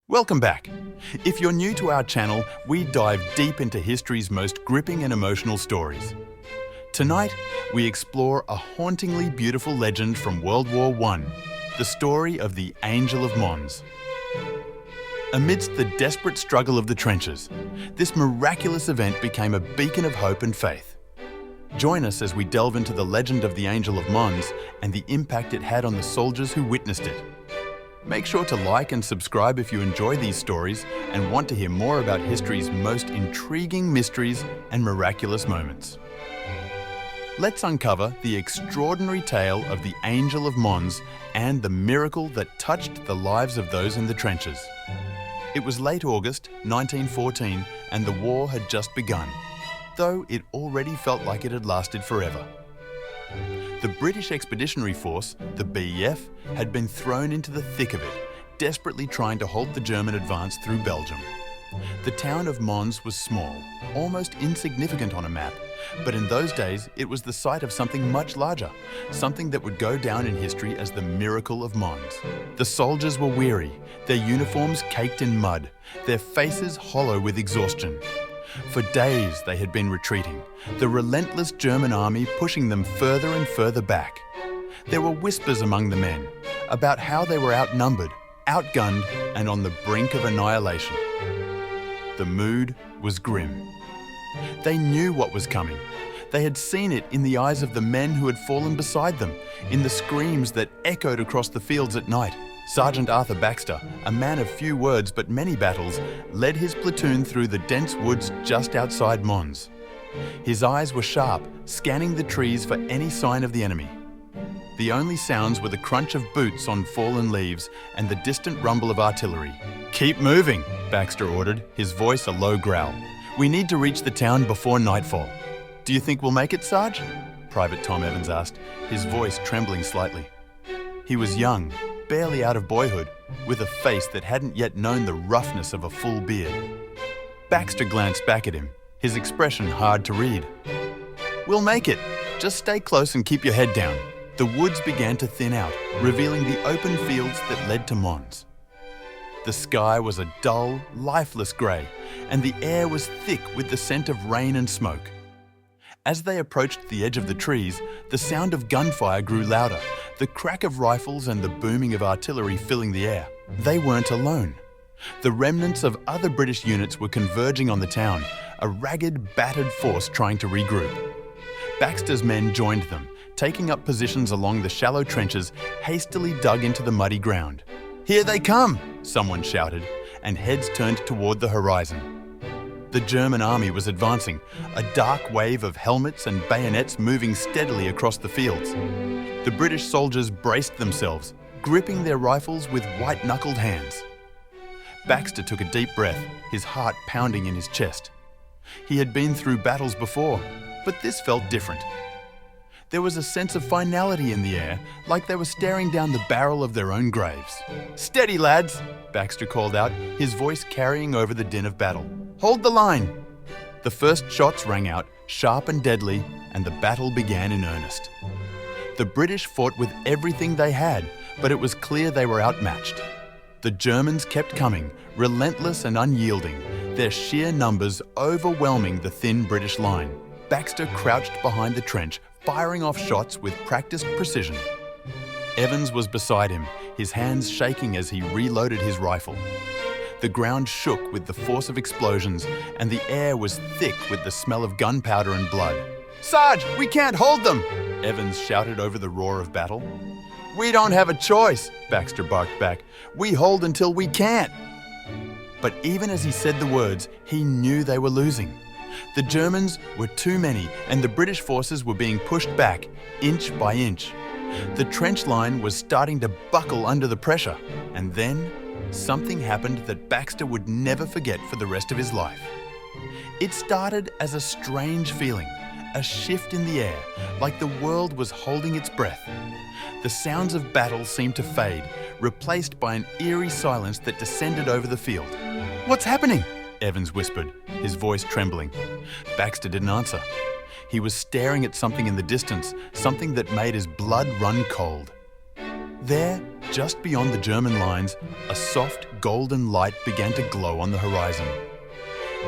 Welcome back. If you're new to our channel, we dive deep into history's most gripping and emotional stories. Tonight, we explore a hauntingly beautiful legend from World War I, the story of the Angel of Mons. Amidst the desperate struggle of the trenches, this miraculous event became a beacon of hope and faith. Join us as we delve into the legend of the Angel of Mons and the impact it had on the soldiers who witnessed it. Make sure to like and subscribe if you enjoy these stories and want to hear more about history's most intriguing mysteries and miraculous moments. Let's uncover the extraordinary tale of the Angel of Mons and the miracle that touched the lives of those in the trenches. It was late August 1914 and the war had just begun, though it already felt like it had lasted forever. The British Expeditionary Force, the BEF, had been thrown into the thick of it, desperately trying to halt the German advance through Belgium. The town of Mons was small, almost insignificant on a map, but in those days it was the site of something much larger, something that would go down in history as the Miracle of Mons. The soldiers were weary, their uniforms caked in mud, their faces hollow with exhaustion. For days they had been retreating, the relentless German army pushing them further and further back. There were whispers among the men about how they were outnumbered, outgunned, and on the brink of annihilation. The mood was grim. They knew what was coming. They had seen it in the eyes of the men who had fallen beside them, in the screams that echoed across the fields at night. Sergeant Arthur Baxter, a man of few words but many battles, led his platoon through the dense woods just outside Mons. His eyes were sharp, scanning the trees for any sign of the enemy. The only sounds were the crunch of boots on fallen leaves and the distant rumble of artillery. "Keep moving," Baxter ordered, his voice a low growl. "We need to reach the town before nightfall." "Do you think we'll make it, Sarge?" Private Tom Evans asked, his voice trembling slightly. He was young, barely out of boyhood, with a face that hadn't yet known the roughness of a full beard. Baxter glanced back at him, his expression hard to read. "We'll make it. Just stay close and keep your head down." The woods began to thin out, revealing the open fields that led to Mons. The sky was a dull, lifeless grey, and the air was thick with the scent of rain and smoke. As they approached the edge of the trees, the sound of gunfire grew louder, the crack of rifles and the booming of artillery filling the air. They weren't alone. The remnants of other British units were converging on the town, a ragged, battered force trying to regroup. Baxter's men joined them, taking up positions along the shallow trenches hastily dug into the muddy ground. "Here they come!" someone shouted, and heads turned toward the horizon. The German army was advancing, a dark wave of helmets and bayonets moving steadily across the fields. The British soldiers braced themselves, gripping their rifles with white-knuckled hands. Baxter took a deep breath, his heart pounding in his chest. He had been through battles before, but this felt different. There was a sense of finality in the air, like they were staring down the barrel of their own graves. "Steady, lads!" Baxter called out, his voice carrying over the din of battle. "Hold the line!" The first shots rang out, sharp and deadly, and the battle began in earnest. The British fought with everything they had, but it was clear they were outmatched. The Germans kept coming, relentless and unyielding, their sheer numbers overwhelming the thin British line. Baxter crouched behind the trench, firing off shots with practiced precision. Evans was beside him, his hands shaking as he reloaded his rifle. The ground shook with the force of explosions, and the air was thick with the smell of gunpowder and blood. "Sarge, we can't hold them!" Evans shouted over the roar of battle. "We don't have a choice," Baxter barked back. "We hold until we can't." But even as he said the words, he knew they were losing. The Germans were too many, and the British forces were being pushed back, inch by inch. The trench line was starting to buckle under the pressure, and then something happened that Baxter would never forget for the rest of his life. It started as a strange feeling, a shift in the air, like the world was holding its breath. The sounds of battle seemed to fade, replaced by an eerie silence that descended over the field. "What's happening?" Evans whispered, his voice trembling. Baxter didn't answer. He was staring at something in the distance, something that made his blood run cold. There, just beyond the German lines, a soft golden light began to glow on the horizon.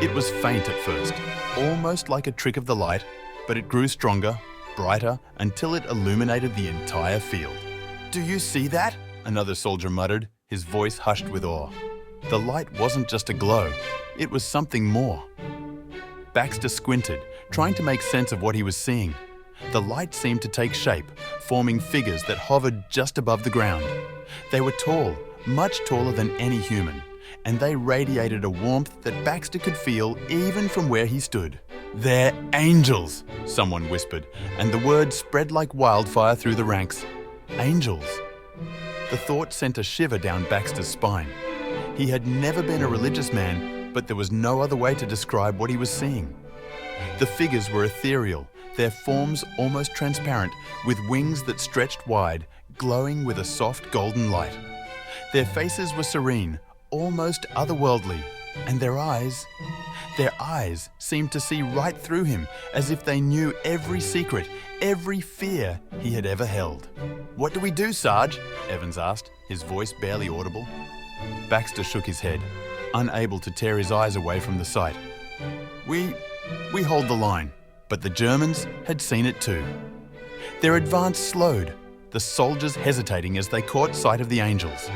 It was faint at first, almost like a trick of the light, but it grew stronger, brighter, until it illuminated the entire field. "Do you see that?" another soldier muttered, his voice hushed with awe. The light wasn't just a glow, it was something more. Baxter squinted, trying to make sense of what he was seeing. The light seemed to take shape, forming figures that hovered just above the ground. They were tall, much taller than any human, and they radiated a warmth that Baxter could feel even from where he stood. "They're angels," someone whispered, and the word spread like wildfire through the ranks. Angels. The thought sent a shiver down Baxter's spine. He had never been a religious man, but there was no other way to describe what he was seeing. The figures were ethereal, their forms almost transparent, with wings that stretched wide, glowing with a soft golden light. Their faces were serene, almost otherworldly, and their eyes seemed to see right through him, as if they knew every secret, every fear he had ever held. "What do we do, Sarge?" Evans asked, his voice barely audible. Baxter shook his head, unable to tear his eyes away from the sight. We hold the line, but the Germans had seen it too. Their advance slowed, the soldiers hesitating as they caught sight of the angels.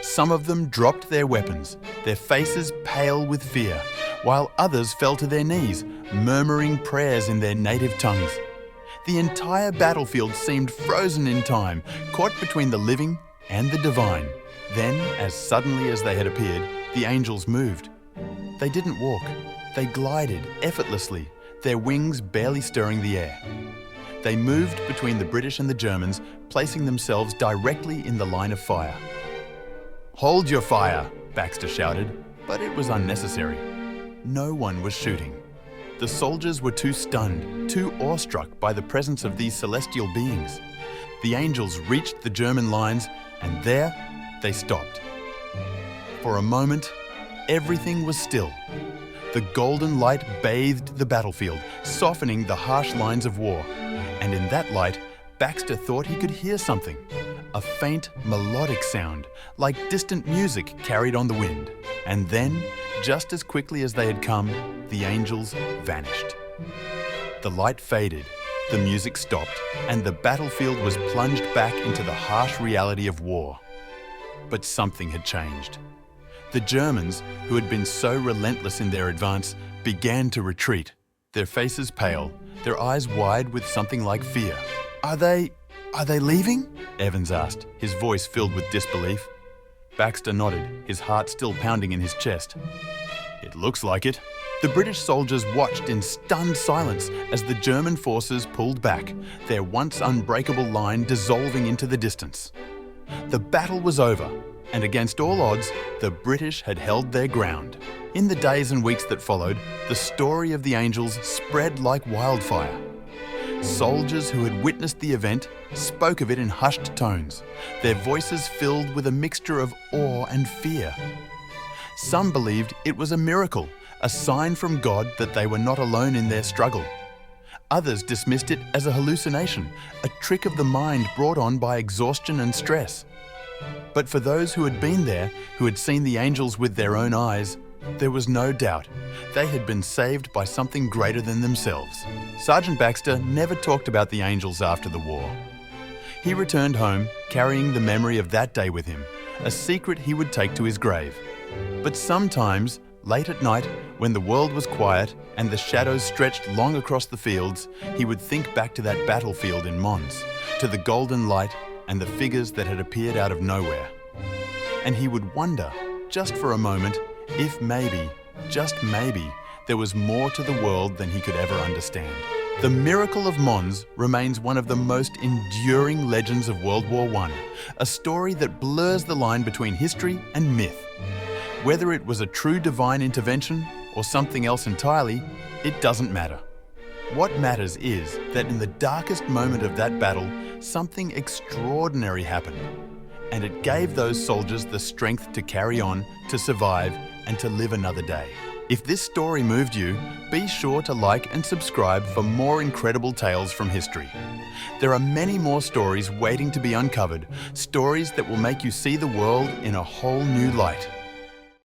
Some of them dropped their weapons, their faces pale with fear, while others fell to their knees, murmuring prayers in their native tongues. The entire battlefield seemed frozen in time, caught between the living and the divine. Then, as suddenly as they had appeared, the angels moved. They didn't walk. They glided effortlessly, their wings barely stirring the air. They moved between the British and the Germans, placing themselves directly in the line of fire. "Hold your fire," Baxter shouted, but it was unnecessary. No one was shooting. The soldiers were too stunned, too awestruck by the presence of these celestial beings. The angels reached the German lines, and there they stopped. For a moment, everything was still. The golden light bathed the battlefield, softening the harsh lines of war. And in that light, Baxter thought he could hear something. A faint, melodic sound, like distant music carried on the wind. And then, just as quickly as they had come, the angels vanished. The light faded, the music stopped, and the battlefield was plunged back into the harsh reality of war. But something had changed. The Germans, who had been so relentless in their advance, began to retreat, their faces pale, their eyes wide with something like fear. Are they leaving?" Evans asked, his voice filled with disbelief. Baxter nodded, his heart still pounding in his chest. "It looks like it." The British soldiers watched in stunned silence as the German forces pulled back, their once unbreakable line dissolving into the distance. The battle was over, and against all odds, the British had held their ground. In the days and weeks that followed, the story of the angels spread like wildfire. Soldiers who had witnessed the event spoke of it in hushed tones, their voices filled with a mixture of awe and fear. Some believed it was a miracle, a sign from God that they were not alone in their struggle. Others dismissed it as a hallucination, a trick of the mind brought on by exhaustion and stress. But for those who had been there, who had seen the angels with their own eyes, there was no doubt they had been saved by something greater than themselves. Sergeant Baxter never talked about the angels after the war. He returned home, carrying the memory of that day with him, a secret he would take to his grave. But sometimes, late at night, when the world was quiet and the shadows stretched long across the fields, he would think back to that battlefield in Mons, to the golden light and the figures that had appeared out of nowhere. And he would wonder, just for a moment, if maybe, just maybe, there was more to the world than he could ever understand. The miracle of Mons remains one of the most enduring legends of World War I, a story that blurs the line between history and myth. Whether it was a true divine intervention or something else entirely, it doesn't matter. What matters is that in the darkest moment of that battle, something extraordinary happened, and it gave those soldiers the strength to carry on, to survive, and to live another day. If this story moved you, be sure to like and subscribe for more incredible tales from history. There are many more stories waiting to be uncovered, stories that will make you see the world in a whole new light.